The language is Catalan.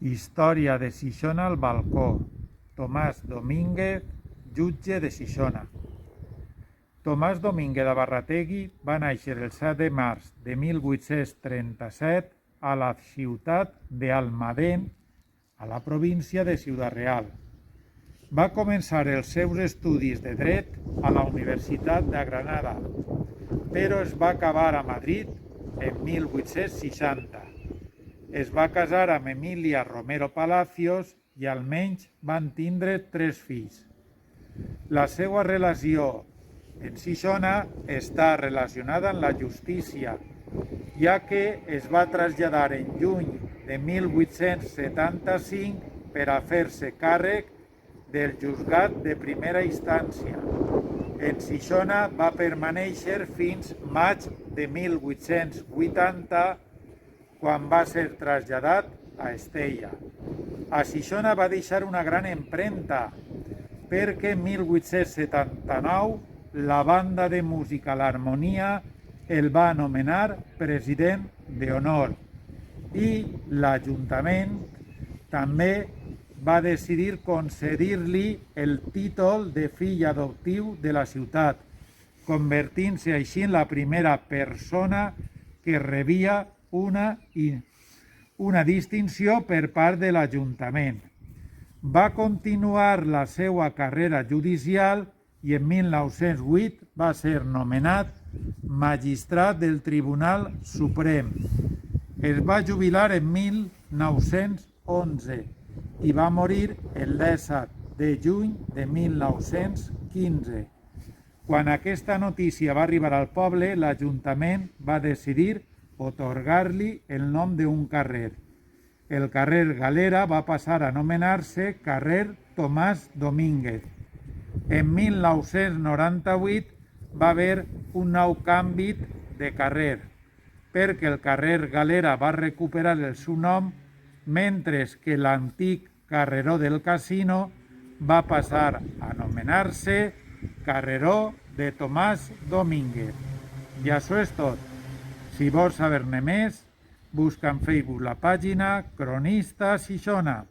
Història de Xixona al balcó. Tomàs Domínguez, jutge de Xixona. Tomàs Domínguez de Barrategui va néixer el 7 de març de 1837 a la ciutat d'Almadén, a la província de Ciudad Real. Va començar els seus estudis de dret a la Universitat de Granada, però es va acabar a Madrid en 1860. Es va casar amb Emilia Romero Palacios i almenys van tindre 3 fills. La seva relació en Xixona està relacionada amb la justícia, ja que es va traslladar en juny de 1875 per a fer-se càrrec del juzgat de primera instància. En Xixona va permanèixer fins maig de 1880, quan va ser traslladat a Estella. A Xixona va deixar una gran empremta, perquè en 1879 la banda de música l'Harmonia el va anomenar president d'honor i l'Ajuntament també va decidir concedir-li el títol de fill adoptiu de la ciutat, convertint-se així en la primera persona que rebia una distinció per part de l'Ajuntament. Va continuar la seva carrera judicial i en 1908 va ser nomenat magistrat del Tribunal Suprem. Es va jubilar en 1911 i va morir el 17 de juny de 1915. Quan aquesta notícia va arribar al poble, l'Ajuntament va decidir otorgar-li el nom d'un carrer. El carrer Galera va passar a anomenar-se carrer Tomàs Domínguez. En 1998 va haver un nou canvi de carrer, perquè el carrer Galera va recuperar el seu nom, mentre que l'antic carreró del Casino va passar a anomenar-se carreró de Tomàs Domínguez. I això és tot. Si vols saber-ne més, busca en Facebook la pàgina Cronista Xixona.